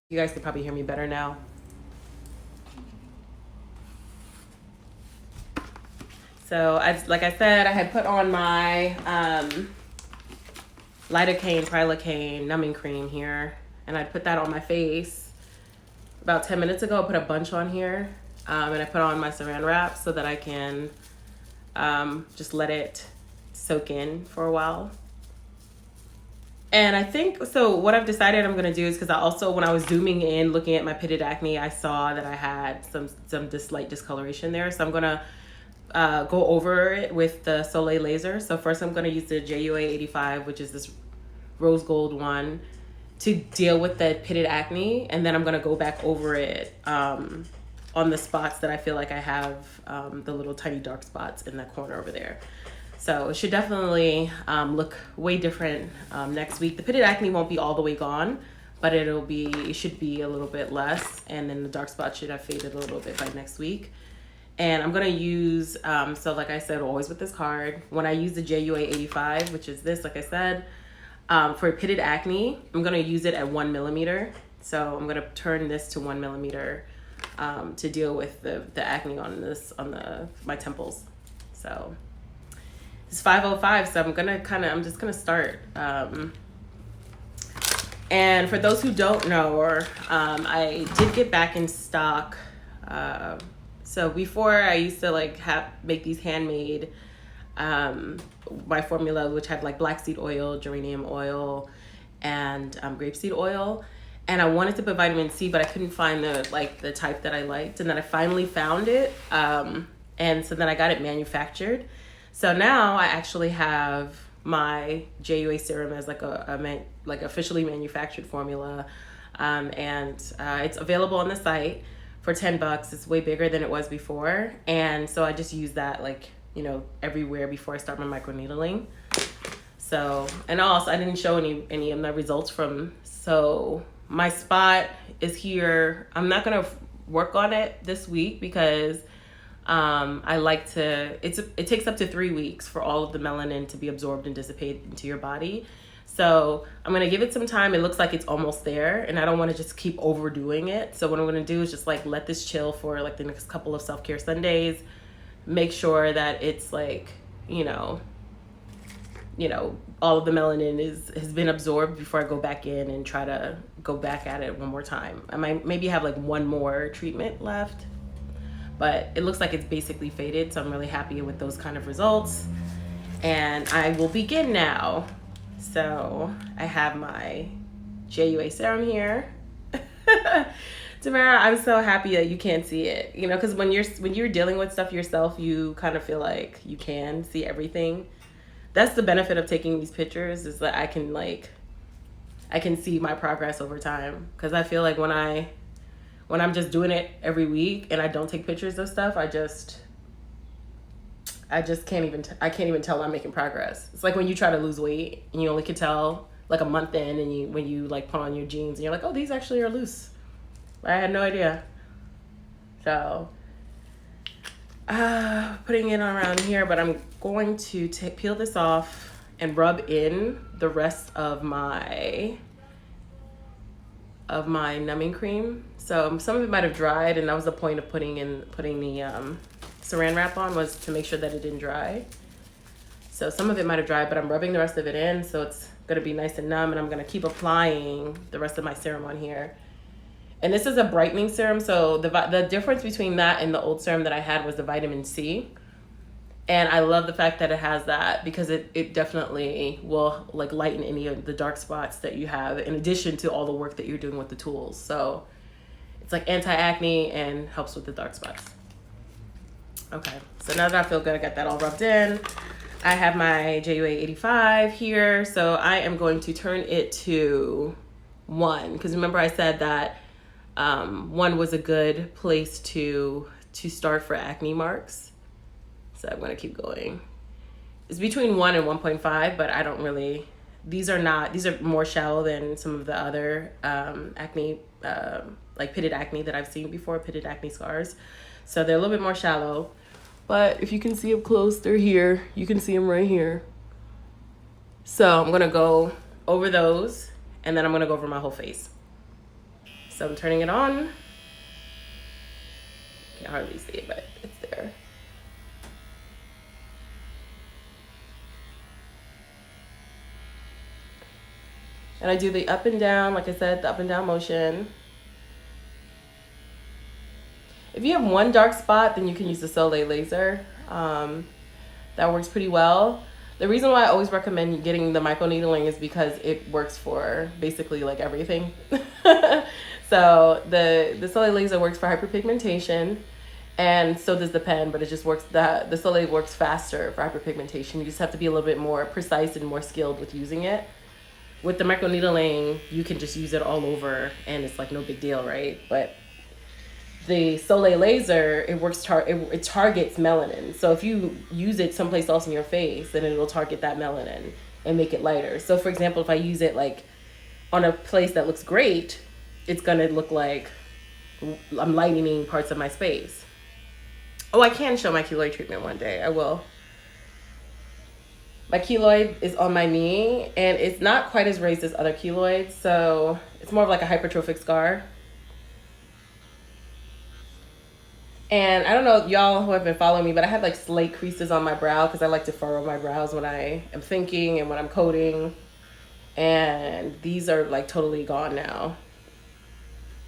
You guys can probably hear me better now. So like I said, I had put on my lidocaine, prilocaine numbing cream here, and I put that on my face about 10 minutes ago. I put a bunch on here, and I put on my saran wrap so that I can just let it soak in for a while. And I think, so what I've decided I'm going to do is, because I also, when I was zooming in, looking at my pitted acne, I saw that I had some light discoloration there. So I'm going to go over it with the Soleil laser. So first I'm going to use the JUA 85, which is this rose gold one, to deal with the pitted acne. And then I'm going to go back over it on the spots that I feel like I have the little tiny dark spots in that corner over there. So it should definitely look way different next week. The pitted acne won't be all the way gone, but it should be a little bit less. And then the dark spots should have faded a little bit by next week. And I'm gonna use, so like I said, always with this card, when I use the JUA 85, which is this, like I said, for pitted acne, I'm gonna use it at 1 millimeter. So I'm gonna turn this to 1 millimeter to deal with the acne on my temples. So it's 5:05, so I'm just gonna start. And for those who don't know, I did get back in stock. So before I used to make these handmade my formula, which had like black seed oil, geranium oil, and grapeseed oil. And I wanted to put vitamin C, but I couldn't find the type that I liked. And then I finally found it. And so then I got it manufactured. So now I actually have my JUA serum as like officially manufactured formula. And it's available on the site for $10. It's way bigger than it was before. And so I just use that everywhere before I start my microneedling. So, and also I didn't show any of my results so my spot is here. I'm not gonna work on it this week because it takes up to 3 weeks for all of the melanin to be absorbed and dissipate into your body. So I'm going to give it some time. It looks like it's almost there, and I don't want to just keep overdoing it. So what I'm going to do is just let this chill for the next couple of self-care Sundays. Make sure that it's all of the melanin has been absorbed before I go back in and try to go back at it one more time. I might maybe have one more treatment left, but it looks like it's basically faded. So I'm really happy with those kind of results. And I will begin now. So I have my JUA serum here. Tamara, I'm so happy that you can't see it. Because when you're dealing with stuff yourself, you kind of feel like you can see everything. That's the benefit of taking these pictures, is that I can see my progress over time. Because I feel like when I'm just doing it every week and I don't take pictures of stuff, I can't even tell I'm making progress. It's like when you try to lose weight and you only can tell a month in, and when you put on your jeans and you're like, oh, these actually are loose. I had no idea. So putting it around here, but I'm going to peel this off and rub in the rest of my numbing cream. So some of it might have dried, and that was the point of putting the saran wrap on, was to make sure that it didn't dry. So some of it might have dried, but I'm rubbing the rest of it in, so it's gonna be nice and numb, and I'm gonna keep applying the rest of my serum on here. And this is a brightening serum, so the difference between that and the old serum that I had was the vitamin C. And I love the fact that it has that, because it definitely will lighten any of the dark spots that you have, in addition to all the work that you're doing with the tools. So it's anti-acne and helps with the dark spots. Okay, so now that I feel good, I got that all rubbed in. I have my JUA 85 here, so I am going to turn it to 1, because remember I said that 1 was a good place to start for acne marks. So I'm going to keep going. It's between 1 and 1.5, but I don't really, these are more shallow than some of the other acne, pitted acne that I've seen before, pitted acne scars. So they're a little bit more shallow, but if you can see up close, they're here. You can see them right here. So I'm going to go over those, and then I'm going to go over my whole face. So I'm turning it on. Can't hardly see it, but it's there. And I do the up and down, like I said, the up and down motion. If you have one dark spot, then you can use the Soleil laser. That works pretty well. The reason why I always recommend getting the microneedling is because it works for basically like everything. So the Soleil laser works for hyperpigmentation, and so does the pen, but it just works, the Soleil works faster for hyperpigmentation. You just have to be a little bit more precise and more skilled with using it. With the microneedling, you can just use it all over and it's like no big deal, right? But the Soleil laser, it works it targets melanin. So if you use it someplace else in your face, then it'll target that melanin and make it lighter. So for example, if I use it like on a place that looks great, it's gonna look like I'm lightening parts of my space. Oh, I can show my keloid treatment one day. I will. My keloid is on my knee and it's not quite as raised as other keloids, so it's more of like a hypertrophic scar. And I don't know y'all who have been following me, but I have like slate creases on my brow because I like to furrow my brows when I am thinking and when I'm coding. And these are like totally gone now.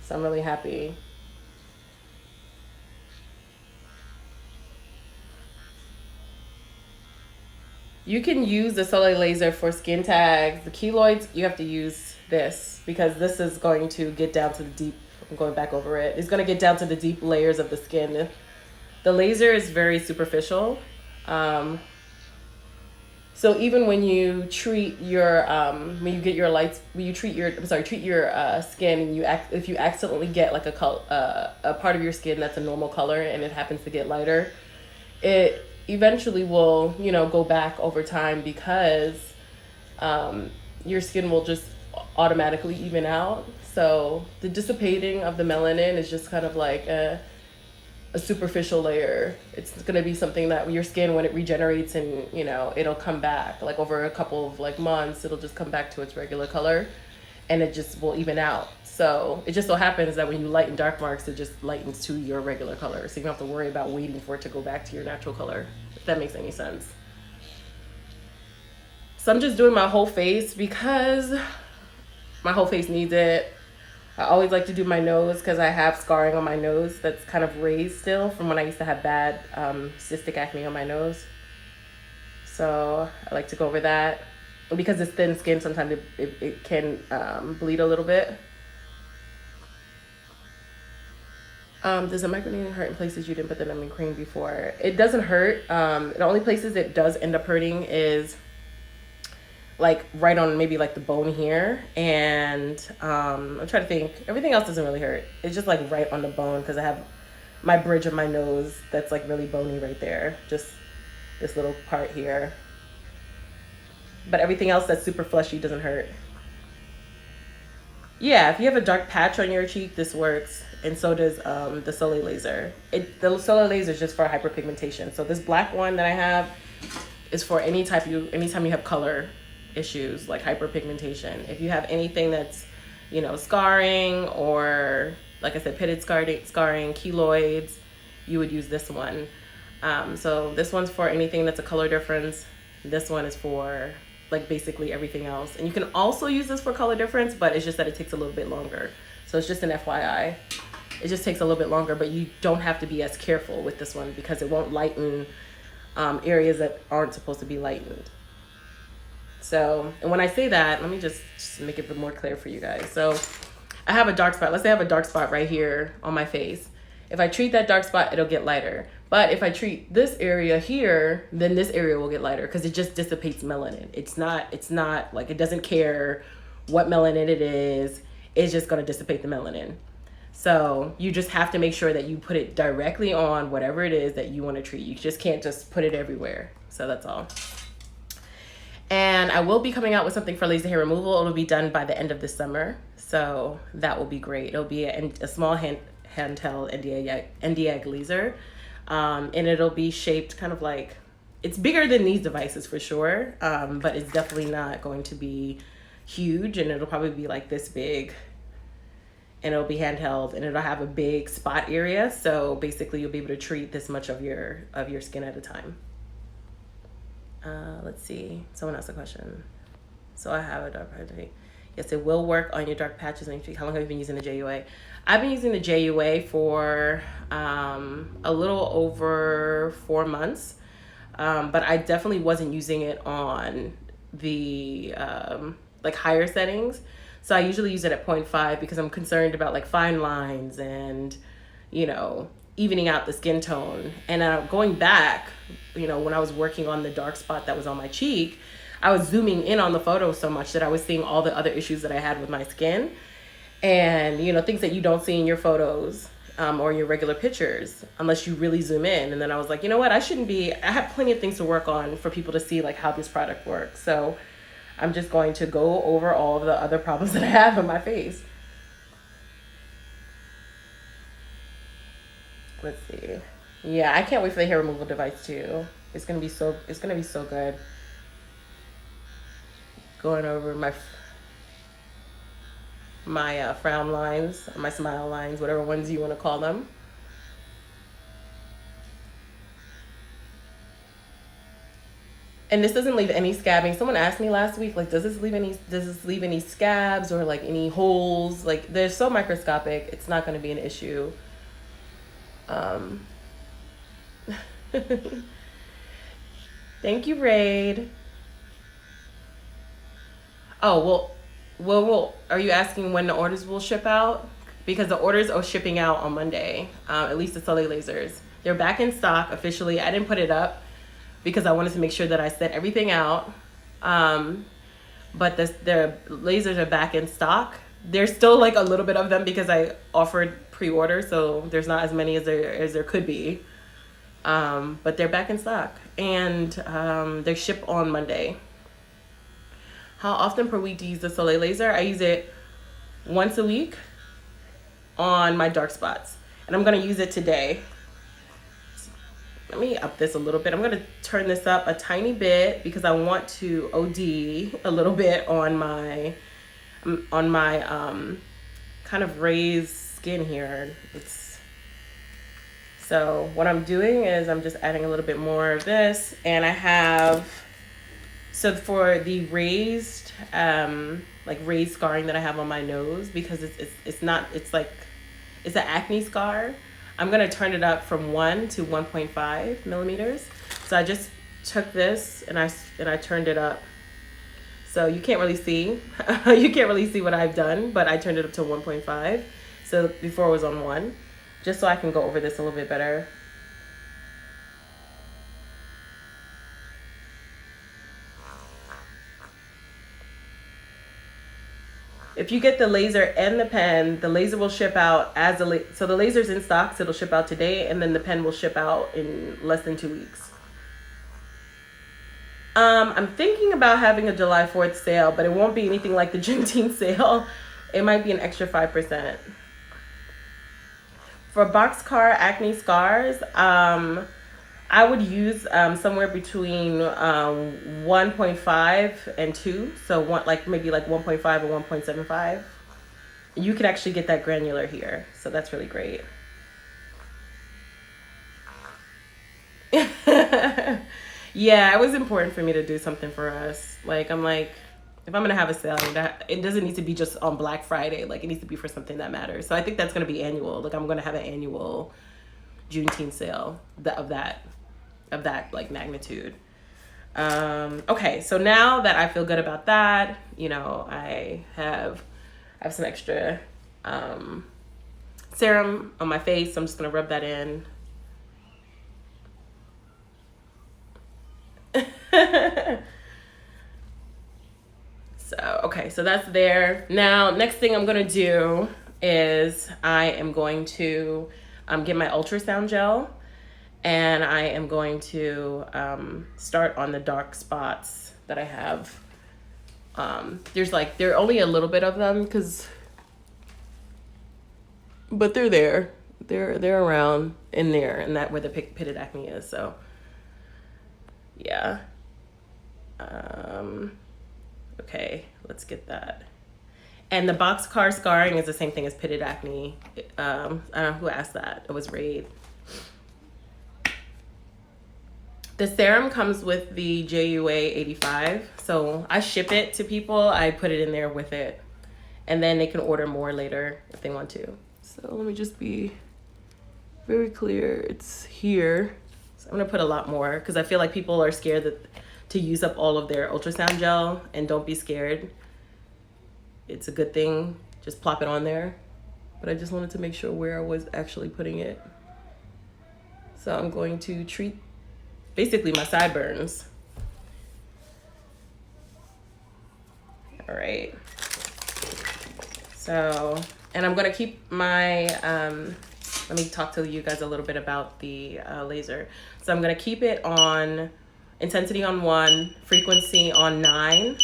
So I'm really happy. You can use the Soleil laser for skin tags. The keloids, you have to use this because this is going to get down to the deep, I'm going back over it. It's going to get down to the deep layers of the skin. The laser is very superficial. So even when you treat your, when you get your lights, when you treat your, treat your skin, and if you accidentally get like a part of your skin that's a normal color and it happens to get lighter, it eventually will, go back over time because your skin will just automatically even out. So the dissipating of the melanin is just kind of like a superficial layer. It's going to be something that your skin, when it regenerates and, it'll come back like over a couple of like months, it'll just come back to its regular color and it just will even out. So it just so happens that when you lighten dark marks, it just lightens to your regular color. So you don't have to worry about waiting for it to go back to your natural color, if that makes any sense. So I'm just doing my whole face because my whole face needs it. I always like to do my nose because I have scarring on my nose that's kind of raised still from when I used to have bad cystic acne on my nose. So I like to go over that. Because it's thin skin, sometimes it can bleed a little bit. Does a microneedling hurt in places you didn't put the numbing cream before? It doesn't hurt. The only places it does end up hurting is like right on maybe like the bone here, and I'm trying to think, everything else doesn't really hurt. It's just like right on the bone because I have my bridge of my nose that's like really bony right there, just this little part here. But everything else that's super fleshy doesn't hurt. Yeah, if you have a dark patch on your cheek, this works, and so does the Soleil laser. The Soleil laser is just for hyperpigmentation. So this black one that I have is for anytime you have color issues like hyperpigmentation. If you have anything that's, scarring or, like I said, pitted scarring, keloids, you would use this one. So this one's for anything that's a color difference. This one is for like basically everything else. And you can also use this for color difference, but it's just that it takes a little bit longer. So it's just an FYI. It just takes a little bit longer, but you don't have to be as careful with this one because it won't lighten areas that aren't supposed to be lightened. So, and when I say that, let me just make it a bit more clear for you guys. So I have a dark spot. Let's say I have a dark spot right here on my face. If I treat that dark spot, it'll get lighter. But if I treat this area here, then this area will get lighter because it just dissipates melanin. It's not like, it doesn't care what melanin it is. It's just going to dissipate the melanin. So you just have to make sure that you put it directly on whatever it is that you want to treat. You just can't just put it everywhere. So that's all. And I will be coming out with something for laser hair removal. It'll be done by the end of this summer. So that will be great. It'll be a small handheld Nd:YAG laser. And it'll be shaped kind of like, it's bigger than these devices for sure. But it's definitely not going to be huge. And it'll probably be like this big. and it'll be handheld, and it'll have a big spot area. So basically you'll be able to treat this much of your skin at a time. Let's see. Someone asked a question. So I have a dark patch. Yes, it will work on your dark patches on your cheek. How long have you been using the JUA? I've been using the JUA for a little over 4 months. But I definitely wasn't using it on the like higher settings. So I usually use it at 0.5 because I'm concerned about like fine lines and, you know, evening out the skin tone. And going back, you know, when I was working on the dark spot that was on my cheek, I was zooming in on the photo so much that I was seeing all the other issues that I had with my skin, and, you know, things that you don't see in your photos or your regular pictures unless you really zoom in. And then I was like, you know what, I have plenty of things to work on for people to see like how this product works. So I'm just going to go over all of the other problems that I have on my face. Let's see. Yeah, I can't wait for the hair removal device too. It's gonna be so good. Going over my frown lines, my smile lines, whatever ones you want to call them. And this doesn't leave any scabbing. Someone asked me last week, like, does this leave any scabs or like any holes? Like, they're so microscopic, it's not going to be an issue. Thank you, Raid. Oh, well, are you asking when the orders will ship out? Because the orders are shipping out on Monday, at least the Soleil lasers. They're back in stock officially. I didn't put it up because I wanted to make sure that I set everything out. But the lasers are back in stock. There's still like a little bit of them because I offered pre-order, so there's not as many as there could be. But they're back in stock, and they ship on Monday. How often per week do you use the Soleil laser? I use it once a week on my dark spots, and I'm gonna use it today. Let me up this a little bit. I'm gonna turn this up a tiny bit because I want to OD a little bit on my kind of raised skin here. So what I'm doing is I'm just adding a little bit more of this, and I have, so for the raised raised scarring that I have on my nose, because it's an acne scar, I'm gonna turn it up from 1 to 1.5 millimeters. So I just took this and I turned it up. So you can't really see, what I've done, but I turned it up to 1.5. So before it was on 1, just so I can go over this a little bit better. If you get the laser and the pen, the laser will ship out so the laser's in stock, so it'll ship out today, and then the pen will ship out in less than 2 weeks. I'm thinking about having a July 4th sale, but it won't be anything like the Juneteenth sale. It might be an extra 5%. For boxcar acne scars, I would use somewhere between 1.5 and 2. So maybe 1.5 or 1.75. You can actually get that granular here. So that's really great. Yeah, it was important for me to do something for us. Like, I'm like, if I'm going to have a sale, it doesn't need to be just on Black Friday. Like, it needs to be for something that matters. So I think that's going to be annual. Like, I'm going to have an annual Juneteenth sale of that like magnitude. Okay, so now that I feel good about that, you know, I have some extra serum on my face. So I'm just going to rub that in. So that's there. Now, next thing I'm going to do is I am going to get my ultrasound gel, and I am going to start on the dark spots that I have. There are only a little bit of them but they're there. They're around in there, and that where the pitted acne is. So yeah. Okay, let's get that. And the boxcar scarring is the same thing as pitted acne. I don't know who asked that. It was Raid. The serum comes with the JUA 85. So I ship it to people. I put it in there with it. And then they can order more later if they want to. So let me just be very clear. It's here. So I'm going to put a lot more because I feel like people are scared to use up all of their ultrasound gel. And don't be scared. It's a good thing. Just plop it on there. But I just wanted to make sure where I was actually putting it. So I'm going to treat basically my sideburns. All right. So, and I'm gonna keep my, let me talk to you guys a little bit about the laser. So I'm gonna keep it on intensity on 1, frequency on 9.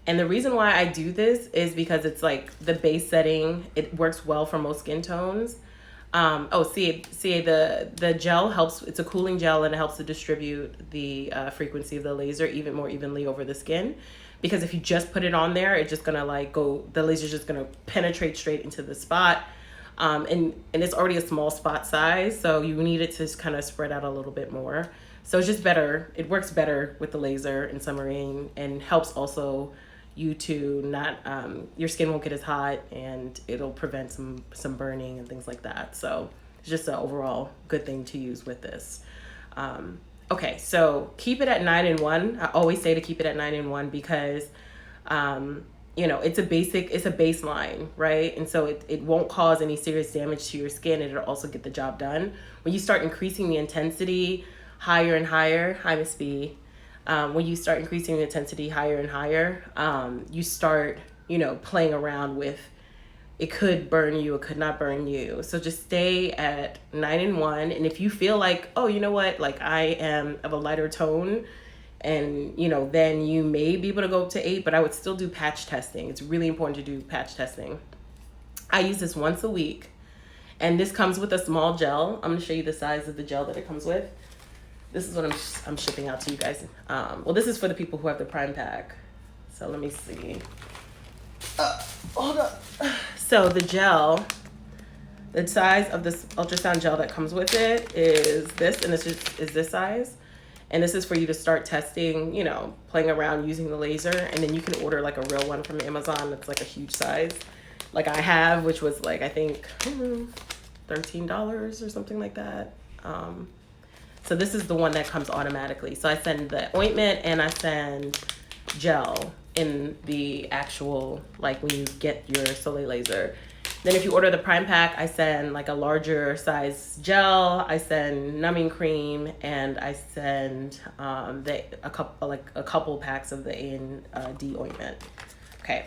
And the reason why I do this is because it's like the base setting. It works well for most skin tones. The gel helps. It's a cooling gel and it helps to distribute the frequency of the laser even more evenly over the skin. Because if you just put it on there, it's just gonna the laser's just gonna penetrate straight into the spot. And it's already a small spot size, so you need it to kind of spread out a little bit more. So it's just better. It works better with the laser in submarine and helps also you to not your skin won't get as hot and it'll prevent some burning and things like that. So it's just an overall good thing to use with this. Okay, so keep it at 9-in-1. I always say to keep it at 9-in-1 because it's a baseline, right? And so it won't cause any serious damage to your skin and it'll also get the job done. When you start increasing the intensity higher and higher, hi Miss B. When you start increasing the intensity higher and higher, you start, playing around with, it could burn you, it could not burn you. So just stay at 9-in-1. And if you feel like, oh, you know what, like I am of a lighter tone and, then you may be able to go up to 8, but I would still do patch testing. It's really important to do patch testing. I use this once a week and this comes with a small gel. I'm gonna show you the size of the gel that it comes with. This is what I'm shipping out to you guys. Well, this is for the people who have the Prime pack. So let me see. Hold up. So the gel, the size of this ultrasound gel that comes with it is this, and this is this size. And this is for you to start testing, playing around using the laser. And then you can order like a real one from Amazon that's like a huge size. Like I have, which was like, I think, $13 or something like that. So this is the one that comes automatically. So I send the ointment and I send gel in the actual, like when you get your Soleil laser. Then if you order the Prime pack, I send like a larger size gel, I send numbing cream, and I send a couple packs of the A&D ointment. Okay,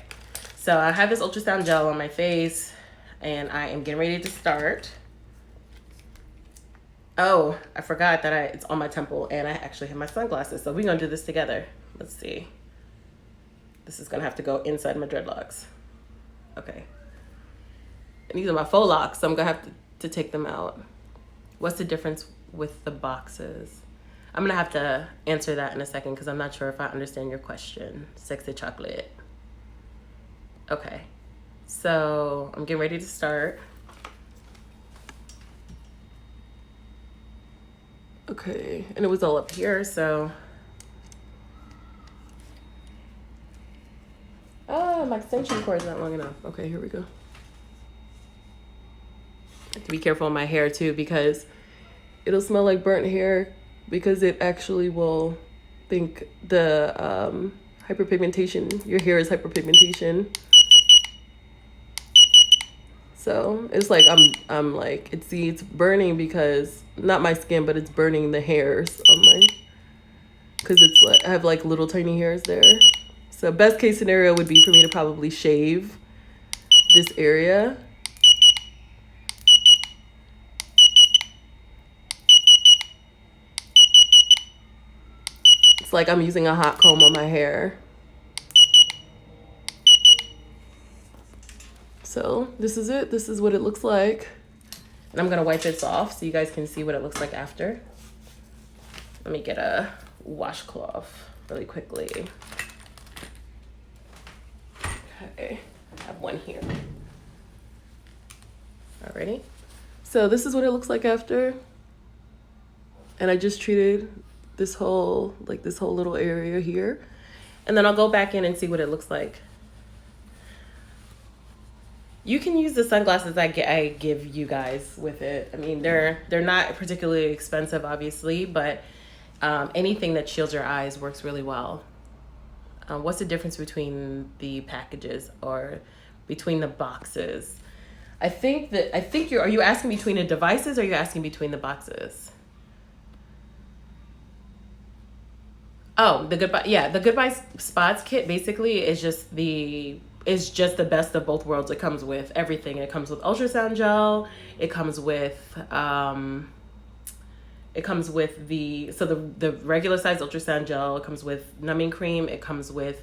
so I have this ultrasound gel on my face and I am getting ready to start. Oh, I forgot that it's on my temple and I actually have my sunglasses. So we're gonna do this together. Let's see. This is gonna have to go inside my dreadlocks. Okay. And these are my faux locks, so I'm gonna have to take them out. What's the difference with the boxes? I'm gonna have to answer that in a second because I'm not sure if I understand your question. Sexy chocolate. Okay. So I'm getting ready to start. Okay, and it was all up here, so. Oh, my extension cord is not long enough. Okay, here we go. I have to be careful on my hair too because it'll smell like burnt hair because it actually will think the hyperpigmentation, your hair is hyperpigmentation. So it's like I'm like it's burning because not my skin, but it's burning the hairs on my, because it's like I have like little tiny hairs there. So best case scenario would be for me to probably shave this area. It's like I'm using a hot comb on my hair. So this is it. This is what it looks like. And I'm gonna wipe this off so you guys can see what it looks like after. Let me get a washcloth really quickly. Okay, I have Ready? So this is what it looks like after. And I just treated this whole little area here. And then I'll go back in and see what it looks like. You can use the sunglasses I give you guys with it. I mean, they're not particularly expensive, obviously, but anything that shields your eyes works really well. What's the difference between the packages or between the boxes? I think are you asking between the devices or are you asking between the boxes? Oh, the Goodbye Spots kit basically is just the best of both worlds. It comes with everything. It comes with ultrasound gel. It comes with the regular size ultrasound gel. It comes with numbing cream. It comes with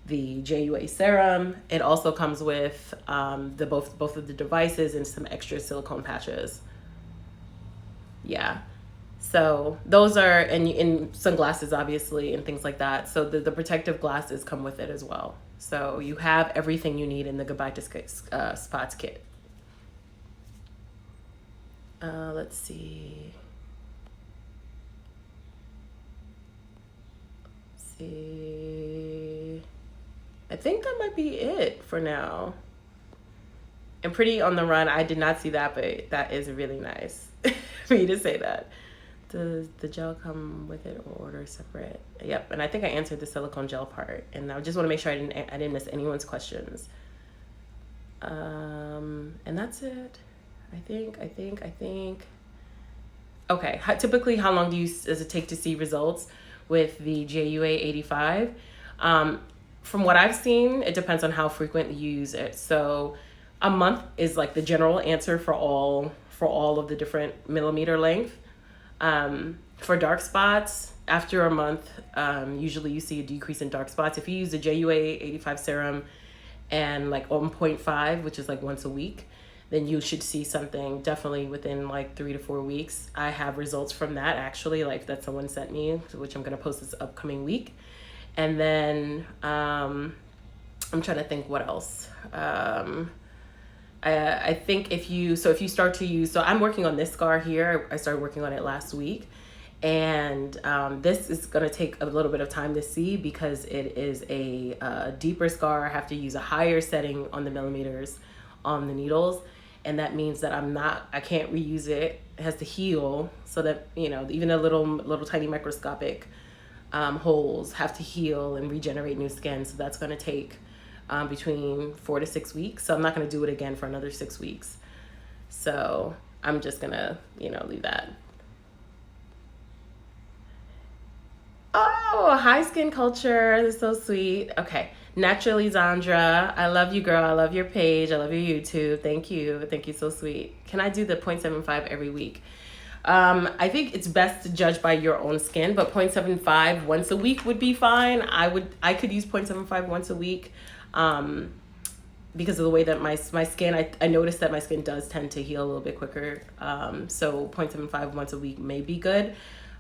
the JUA serum. It also comes with both of the devices and some extra silicone patches. Yeah. So those are, and in sunglasses, obviously, and things like that. So the protective glasses come with it as well. So you have everything you need in the Goodbye Spots kit. Let's see. I think that might be it for now. And Pretty on the Run, I did not see that, but that is really nice for you to say that. Does the gel come with it or order separate? Yep, and I think I answered the silicone gel part, and I just want to make sure I didn't miss anyone's questions. And that's it. I think. Okay, typically how long does it take to see results with the JUA 85? From what I've seen, it depends on how frequent you use it. So a month is like the general answer for all of the different millimeter length. For dark spots, after a month, usually you see a decrease in dark spots. If you use the JUA 85 serum and like 1.5, which is like once a week, then you should see something definitely within like 3 to 4 weeks. I have results from that actually, like that someone sent me, which I'm going to post this upcoming week. And then I'm trying to think what else. I think if you start to use, so I'm working on this scar here. I started working on it last week. And this is going to take a little bit of time to see because it is a deeper scar. I have to use a higher setting on the millimeters on the needles. And that means that I can't reuse it. It has to heal so that, even the little tiny microscopic holes have to heal and regenerate new skin. So that's going to take between 4 to 6 weeks. So I'm not going to do it again for another 6 weeks. So I'm just going to, leave that. Oh, hi Skin Culture. That's so sweet. Okay. Naturally Zandra. I love you, girl. I love your page. I love your YouTube. Thank you. Thank you. So sweet. Can I do the 0.75 every week? I think it's best to judge by your own skin, but 0.75 once a week would be fine. I could use 0.75 once a week. Because of the way that my skin, I noticed that my skin does tend to heal a little bit quicker. So 0.75 once a week may be good.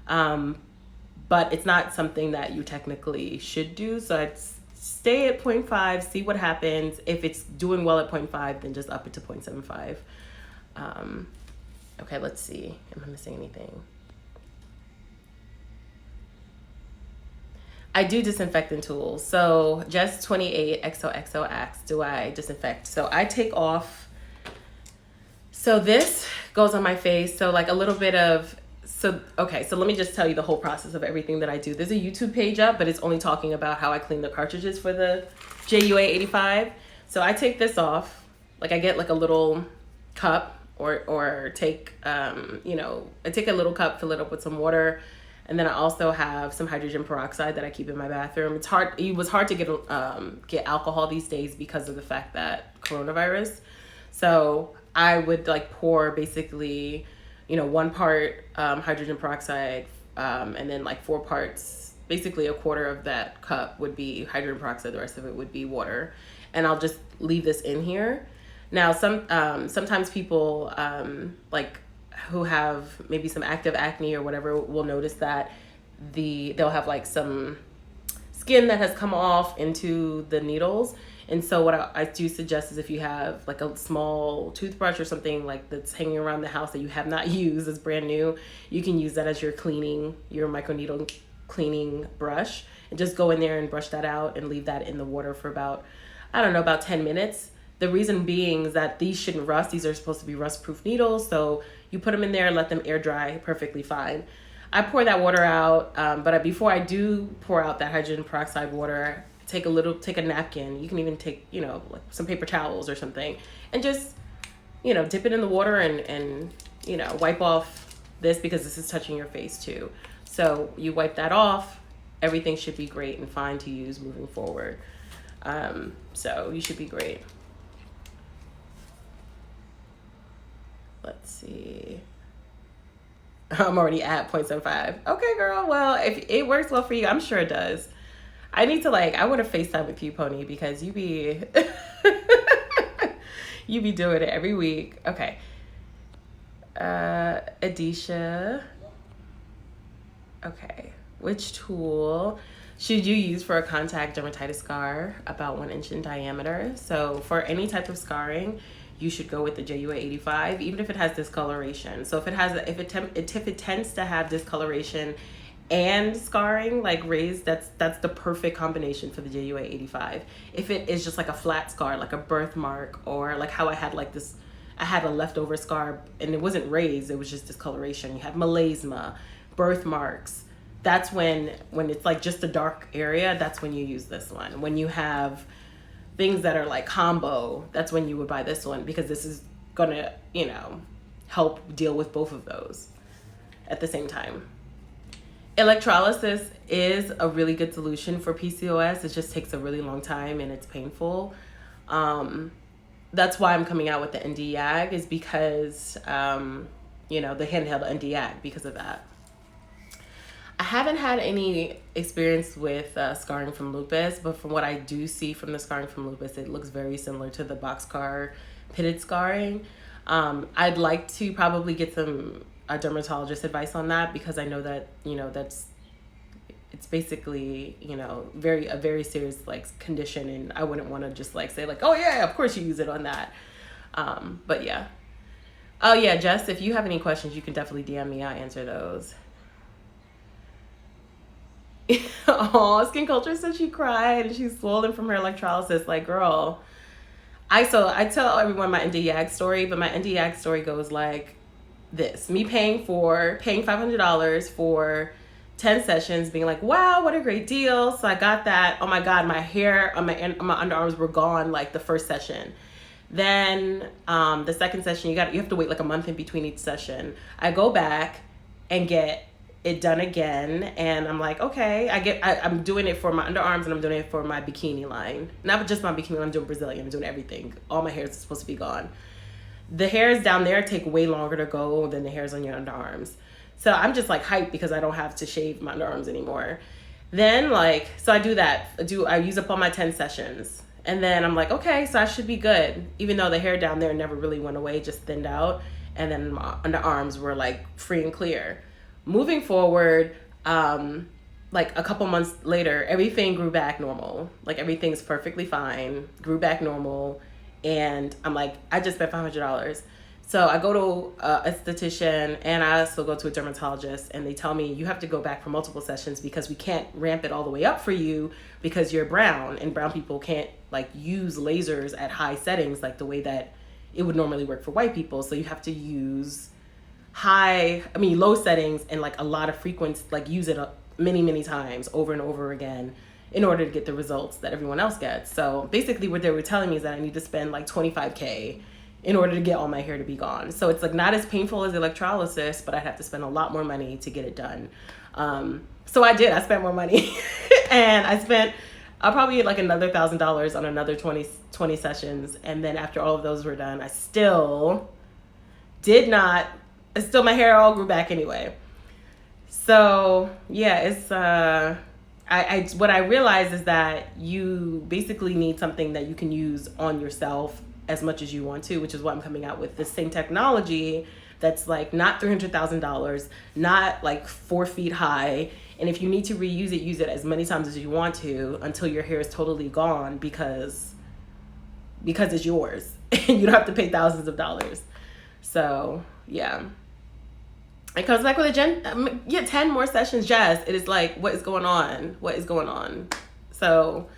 But it's not something that you technically should do. So I'd stay at 0.5, see what happens. If it's doing well at 0.5, then just up it to 0.75. Okay, let's see. Am I missing anything? I do disinfectant tools. So just 28 XOXOX do I disinfect. So I take off. So this goes on my face. So like a little bit of, so let me just tell you the whole process of everything that I do. There's a YouTube page up, but it's only talking about how I clean the cartridges for the JUA 85. So I take this off. Like I get like a little cup or take, I take a little cup, fill it up with some water. And then I also have some hydrogen peroxide that I keep in my bathroom. It was hard to get alcohol these days because of the fact that coronavirus. So I would like pour basically, 1 part hydrogen peroxide, and then like 4 parts, basically a quarter of that cup would be hydrogen peroxide. The rest of it would be water. And I'll just leave this in here. Now, sometimes people like who have maybe some active acne or whatever will notice that they'll have like some skin that has come off into the needles. And so what I do suggest is if you have like a small toothbrush or something like that's hanging around the house that you have not used, is brand new, you can use that as your microneedle cleaning brush, and just go in there and brush that out and leave that in the water for about, I don't know, about 10 minutes. The reason being is that these shouldn't rust. These are supposed to be rust-proof needles. So you put them in there, let them air dry perfectly fine. I pour that water out, but before I do pour out that hydrogen peroxide water, take a napkin. You can even take, like some paper towels or something, and just, dip it in the water and wipe off this, because this is touching your face too. So you wipe that off. Everything should be great and fine to use moving forward. So you should be great. Let's see. I'm already at 0.75. Okay, girl. Well, if it works well for you, I'm sure it does. I need to I want to FaceTime with you, Pony, because you be you be doing it every week. Okay. Adisha. Okay. Which tool should you use for a contact dermatitis scar about 1 inch in diameter? So for any type of scarring, you should go with the JUA 85, even if it has discoloration. So if it tends to have discoloration and scarring, like raised, that's the perfect combination for the JUA 85. If it is just like a flat scar, like a birthmark, or like how I had I had a leftover scar and it wasn't raised, it was just discoloration. You have melasma, birthmarks. That's when it's like just a dark area, that's when you use this one. When you have things that are like combo, that's when you would buy this one, because this is gonna, help deal with both of those at the same time. Electrolysis is a really good solution for PCOS. It just takes a really long time and it's painful. That's why I'm coming out with the ND-YAG, is because, the handheld ND-YAG, because of that. I haven't had any experience with scarring from lupus, but from what I do see from the scarring from lupus, it looks very similar to the boxcar pitted scarring. I'd like to probably get some dermatologist advice on that, because I know that, it's basically, a very serious condition, and I wouldn't want to just say oh yeah, of course you use it on that. But yeah. Oh yeah, Jess, if you have any questions, you can definitely DM me. I'll answer those. Oh, Skin Culture said she cried and she's swollen from her electrolysis. Girl, I tell everyone my ND-YAG story, but my ND-YAG story goes like this: me paying $500 for 10 sessions, being like, wow, what a great deal. So I got that. Oh my God, my hair on my underarms were gone the first session. Then the second session, you have to wait a month in between each session. I go back and get it done again, and I'm like, okay, I'm doing it for my underarms and I'm doing it for my bikini line. Not just my bikini line, I'm doing Brazilian, I'm doing everything. All my hairs are supposed to be gone. The hairs down there take way longer to go than the hairs on your underarms. So I'm just hyped because I don't have to shave my underarms anymore. Then so I do that. I use up all my 10 sessions. And then I'm like, okay, so I should be good. Even though the hair down there never really went away, just thinned out. And then my underarms were free and clear. Moving forward, a couple months later, everything grew back normal. Everything's perfectly fine, grew back normal. And I'm I just spent $500. So I go to a esthetician, and I also go to a dermatologist, and they tell me you have to go back for multiple sessions because we can't ramp it all the way up for you because you're brown, and brown people can't use lasers at high settings the way that it would normally work for white people. So you have to use low settings and a lot of frequency, use it many times over and over again in order to get the results that everyone else gets. So basically what they were telling me is that I need to spend $25K in order to get all my hair to be gone. So it's not as painful as electrolysis, but I'd have to spend a lot more money to get it done. So I did, I spent more money and I spent probably another $1,000 on another 20 sessions. And then after all of those were done, I still my hair all grew back anyway. So yeah, it's what I realized is that you basically need something that you can use on yourself as much as you want to, which is why I'm coming out with the same technology that's like not $300,000, not like 4 feet high. And if you need to reuse it, use it as many times as you want to until your hair is totally gone, because it's yours and you don't have to pay thousands of dollars. So yeah, it comes back with a 10 more sessions. Jess, it is like, what is going on? So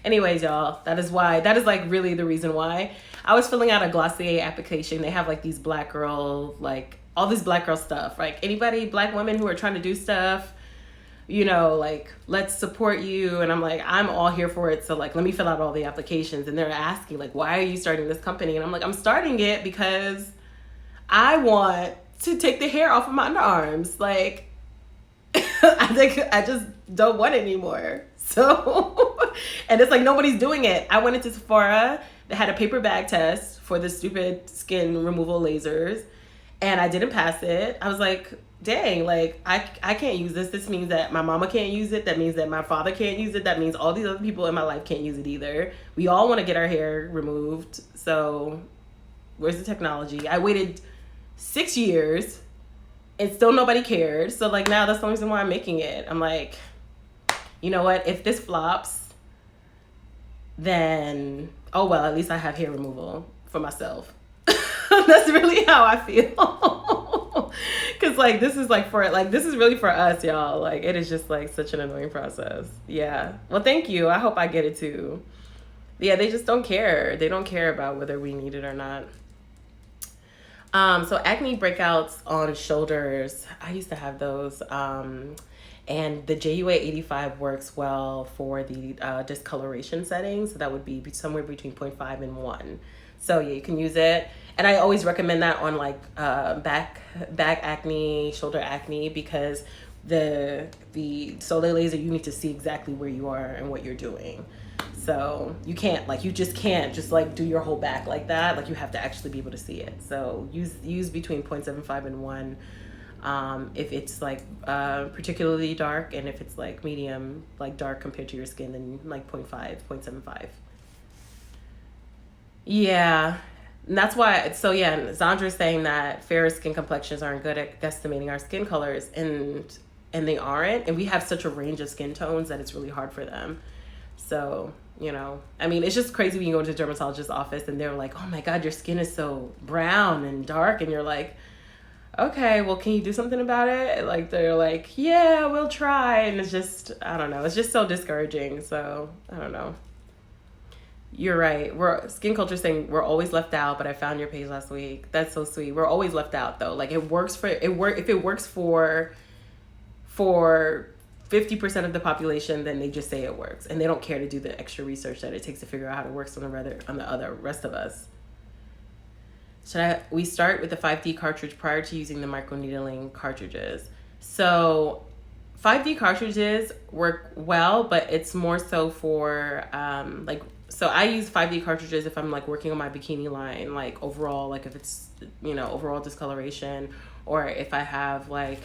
anyways, y'all, that is like really the reason why I was filling out a Glossier application. They have like these black girl, like all this black girl stuff, like anybody, black women who are trying to do stuff, you know, like, let's support you. And I'm like, I'm all here for it. So like, let me fill out all the applications. And they're asking like, why are you starting this company? And I'm like, I'm starting it because I want to take the hair off of my underarms. Like, I think I just don't want it anymore. So, and it's like, nobody's doing it. I went into Sephora. They had a paper bag test for the stupid skin removal lasers, and I didn't pass it. I was like, dang, like, I can't use this. This means that my mama can't use it. That means that my father can't use it. That means all these other people in my life can't use it either. We all want to get our hair removed. So where's the technology? I waited 6 years and still nobody cared. So like, now that's the reason why I'm making it. I'm like, you know what? If this flops, then, oh well, at least I have hair removal for myself. That's really how I feel. Cause like, this is really for us, y'all. Like, it is just like such an annoying process. Yeah. Well, thank you. I hope I get it too. Yeah, they just don't care. They don't care about whether we need it or not. So acne breakouts on shoulders, I used to have those. And the JUA 85 works well for the discoloration setting. So that would be somewhere between 0.5 and 1. So yeah, you can use it. And I always recommend that on like back acne, shoulder acne, because the solar laser, you need to see exactly where you are and what you're doing. So you just can't do your whole back like that. Like, you have to actually be able to see it. So use between 0.75 and 1. If it's like particularly dark, and if it's like medium, like dark compared to your skin, then like 0.5, 0.75. Yeah. And that's why, so yeah, Zandra's saying that fair skin complexions aren't good at guesstimating our skin colors, and they aren't. And we have such a range of skin tones that it's really hard for them. So, you know, I mean, it's just crazy when you go to a dermatologist's office and they're like, oh my God, your skin is so brown and dark. And you're like, okay, well, can you do something about it? Like, they're like, yeah, we'll try. And it's just, I don't know. It's just so discouraging. So I don't know. You're right. Skin culture saying we're always left out, but I found your page last week. That's so sweet. We're always left out though. Like, if it works for 50% of the population, then they just say it works, and they don't care to do the extra research that it takes to figure out how it works on the other rest of us. We start with the 5D cartridge prior to using the microneedling cartridges. So 5D cartridges work well, but it's more so for so I use 5D cartridges if I'm like working on my bikini line, like overall, like if it's, you know, overall discoloration, or if I have like,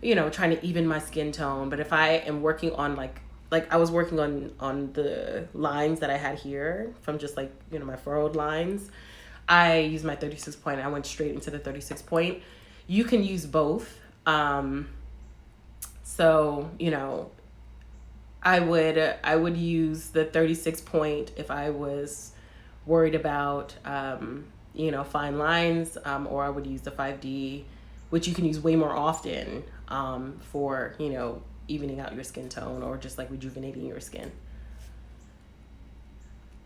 you know, trying to even my skin tone. But if I am working on like I was working on the lines that I had here from just like, you know, my furrowed lines, I used my 36 point. I went straight into the 36 point. You can use both. So, you know, I would use the 36 point if I was worried about, you know, fine lines, or I would use the 5D, which you can use way more often for, you know, evening out your skin tone or just like rejuvenating your skin.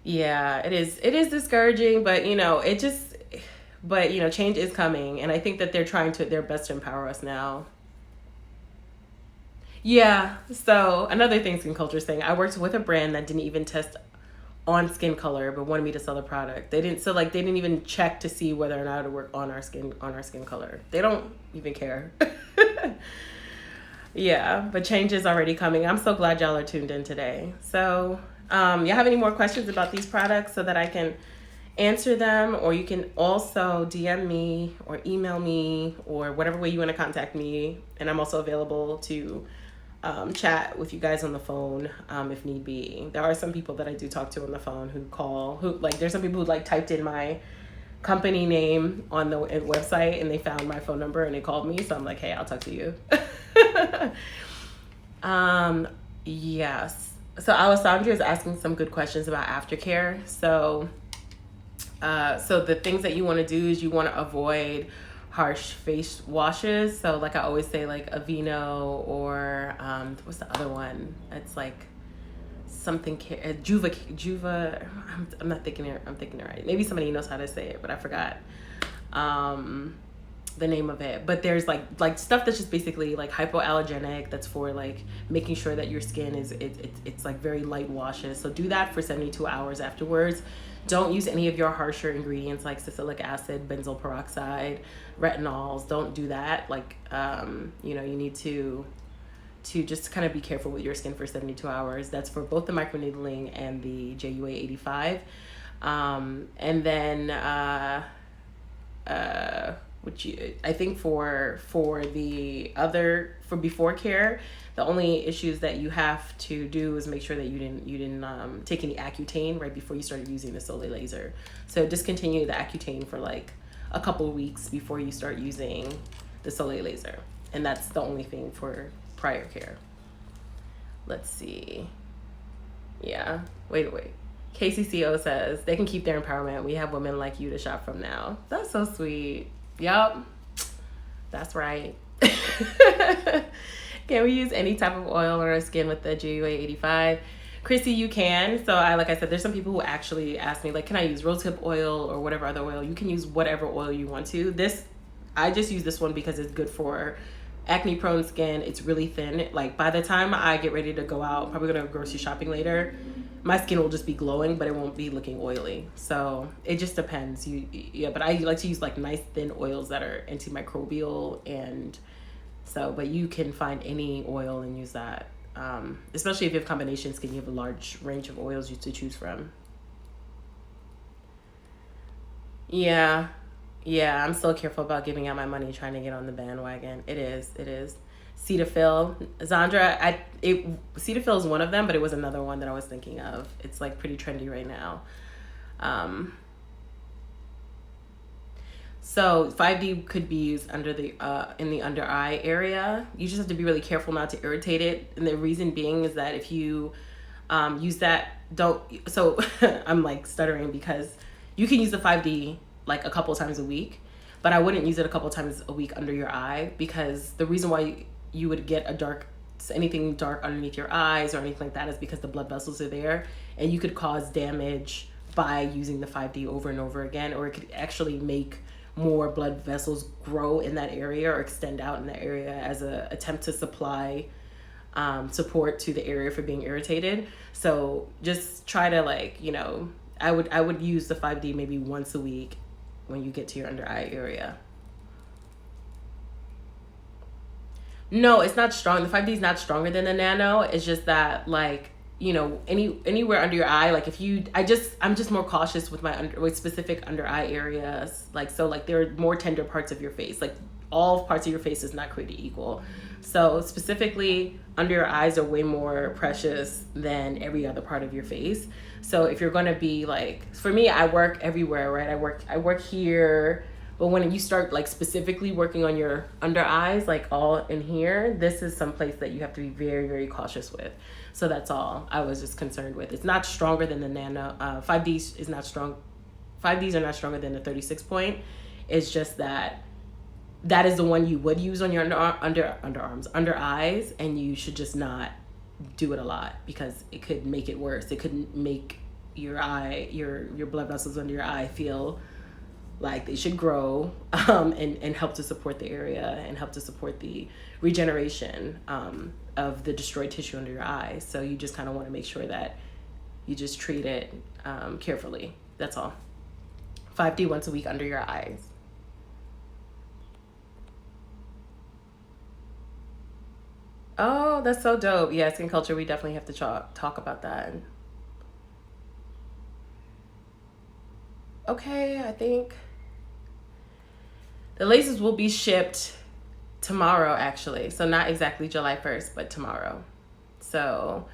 Yeah, it is discouraging, but you know, change is coming, and I think that they're trying their best to empower us now. Yeah, so another thing skin culture is saying, I worked with a brand that didn't even test on skin color, but wanted me to sell the product. They didn't even check to see whether or not it would work on our skin color. They don't even care. Yeah, but change is already coming. I'm so glad y'all are tuned in today. So y'all have any more questions about these products so that I can answer them, or you can also DM me or email me or whatever way you want to contact me. And I'm also available to chat with you guys on the phone if need be. There are some people that I do talk to on the phone who call, there's some people who like typed in my company name on the website, and they found my phone number and they called me. So I'm like, hey, I'll talk to you. Yes. So Alessandra is asking some good questions about aftercare. So the things that you want to do is you want to avoid harsh face washes. So like I always say, like Aveeno or what's the other one? It's like something Juva. I'm not thinking it. I'm thinking it right. Maybe somebody knows how to say it, but I forgot the name of it. But there's like stuff that's just basically like hypoallergenic. That's for like making sure that your skin is it's like very light washes. So do that for 72 hours afterwards. Don't use any of your harsher ingredients like salicylic acid, benzoyl peroxide, retinols. Don't do that. Like you need to just kind of be careful with your skin for 72 hours. That's for both the microneedling and the JUA 85. And then I think for before care, the only issues that you have to do is make sure that you didn't take any Accutane right before you started using the solar laser. So discontinue the Accutane for like a couple weeks before you start using the solar laser. And that's the only thing for prior care. Let's see. Yeah. Wait. KCCO says they can keep their empowerment. We have women like you to shop from now. That's so sweet. Yup. That's right. Can we use any type of oil on our skin with the JUA 85? Chrissy, you can. So like I said, there's some people who actually ask me, like, can I use rosehip oil or whatever other oil? You can use whatever oil you want to. I just use this one because it's good for acne prone skin. It's really thin. Like by the time I get ready to go out, probably gonna go grocery shopping later, my skin will just be glowing, but it won't be looking oily. So it just depends. But I like to use like nice thin oils that are antimicrobial, and so, but you can find any oil and use that. Especially if you have combination skin, you have a large range of oils you to choose from. Yeah, I'm so careful about giving out my money trying to get on the bandwagon. It is. Cetaphil, Zandra, Cetaphil is one of them, but it was another one that I was thinking of. It's like pretty trendy right now. So 5D could be used under the in the under eye area. You just have to be really careful not to irritate it. And the reason being is that if you use that, so I'm like stuttering because you can use the 5D like a couple times a week, but I wouldn't use it a couple times a week under your eye, because the reason why you would get anything dark underneath your eyes or anything like that is because the blood vessels are there, and you could cause damage by using the 5D over and over again, or it could actually make more blood vessels grow in that area or extend out in that area as a attempt to supply support to the area for being irritated. So just try to I would use the 5D maybe once a week when you get to your under eye area. No, it's not strong. The 5D is not stronger than the nano. It's just that anywhere under your eye, like I'm just more cautious with with specific under eye areas. There are more tender parts of your face. Like all parts of your face is not created equal. So specifically under your eyes are way more precious than every other part of your face. So if you're going to be for me, I work everywhere, right? I work here, but when you start specifically working on your under eyes, all in here, this is some place that you have to be very, very cautious with. So that's all I was just concerned with. It's not stronger than the nano. 5D is not strong. 5Ds are not stronger than the 36 point. It's just that is the one you would use on your under eyes, and you should just not do it a lot because it could make it worse. It could make your blood vessels under your eye feel like they should grow, and help to support the area and help to support the regeneration of the destroyed tissue under your eye. So you just kind of want to make sure that you just treat it carefully. That's all. 5D once a week under your eyes. Oh, that's so dope. Yeah, skin culture, we definitely have to talk about that. Okay, I think the laces will be shipped tomorrow, actually. So not exactly July 1st, but tomorrow. So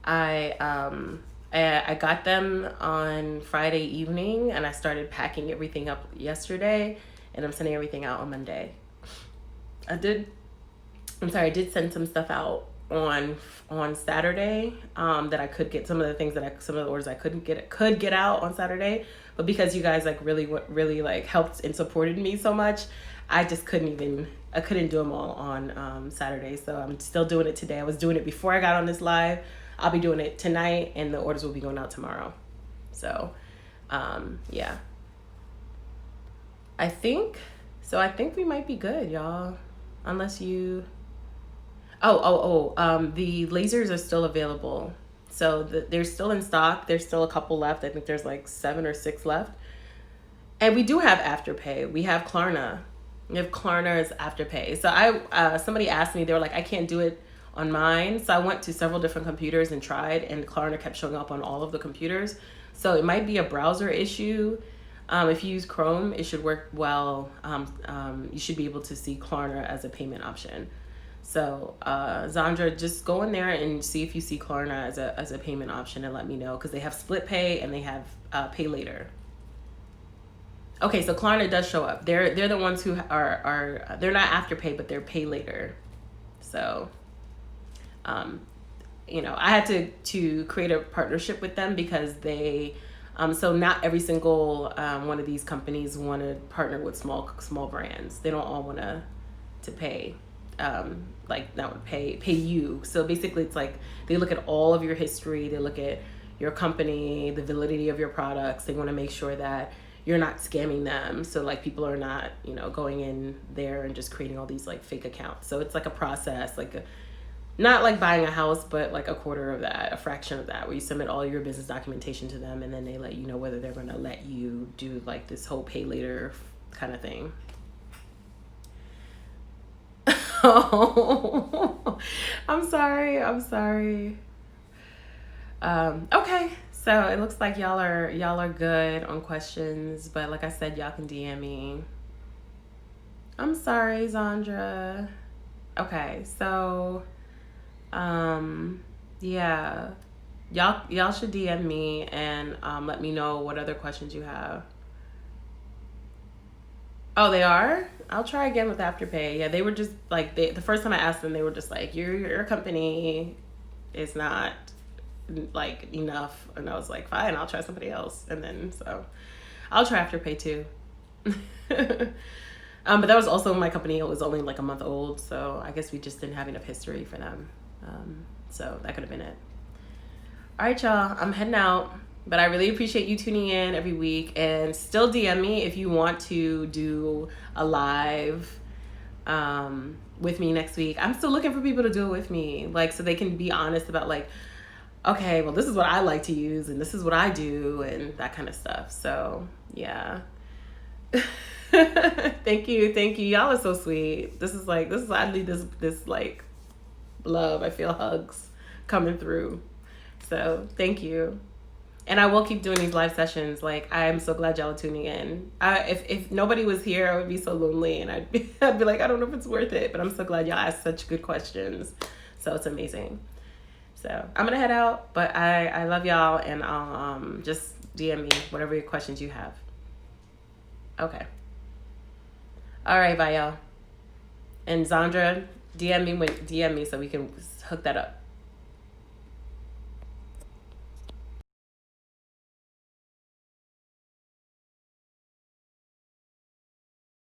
I I got them on Friday evening, and I started packing everything up yesterday, and I'm sending everything out on Monday. I did. I'm sorry. I did send some stuff out on Saturday. That I could get some of the things some of the orders I could get out on Saturday, but because you guys like really like helped and supported me so much, I just I couldn't do them all on Saturday. So I'm still doing it today. I was doing it before I got on this live. I'll be doing it tonight, and the orders will be going out tomorrow. So, yeah. I think I think we might be good, y'all. Unless you. The lasers are still available. So they're still in stock. There's still a couple left. I think there's like 7 or 6 left. And we do have Afterpay. We have Klarna. We have Klarna's Afterpay. So somebody asked me, they were like, I can't do it on mine. So I went to several different computers and tried, and Klarna kept showing up on all of the computers. So it might be a browser issue. If you use Chrome, it should work well. You should be able to see Klarna as a payment option. So, Zandra, just go in there and see if you see Klarna as a payment option and let me know, because they have split pay and they have pay later. Okay, so Klarna does show up. They're the ones who are they're not Afterpay, but they're pay later. So, I had to create a partnership with them because they. So not every single one of these companies want to partner with small brands. They don't all want to pay. Not pay you. So basically it's like they look at all of your history, they look at your company, the validity of your products. They want to make sure that you're not scamming them. So like people are not, going in there and just creating all these like fake accounts. So it's like a process, not like buying a house, but like a quarter of that, a fraction of that, where you submit all your business documentation to them and then they let you know whether they're going to let you do like this whole pay later kind of thing. Oh, I'm sorry. Okay, so it looks like y'all are good on questions, but like I said, y'all can DM me. I'm sorry, Zandra. Okay, so yeah, y'all should DM me and let me know what other questions you have. Oh, they are? I'll try again with Afterpay. Yeah, they were just like the first time I asked them, they were just like, your company is not like enough, and I was like, fine, I'll try somebody else. And then so I'll try Afterpay too. But that was also my company. It was only like a month old, so I guess we just didn't have enough history for them. So that could have been it. All right, y'all, I'm heading out. But I really appreciate you tuning in every week, and still DM me if you want to do a live with me next week. I'm still looking for people to do it with me, like so they can be honest about like, okay, well, this is what I like to use and this is what I do and that kind of stuff. So yeah. Thank you. Y'all are so sweet. This is I need this like love. I feel hugs coming through. So thank you. And I will keep doing these live sessions. Like, I'm so glad y'all are tuning in. If nobody was here, I would be so lonely, and I'd be like, I don't know if it's worth it. But I'm so glad y'all asked such good questions. So it's amazing. So I'm gonna head out, but I love y'all, and I'll just DM me whatever your questions you have. Okay. All right, bye y'all. And Zandra, DM me so we can hook that up.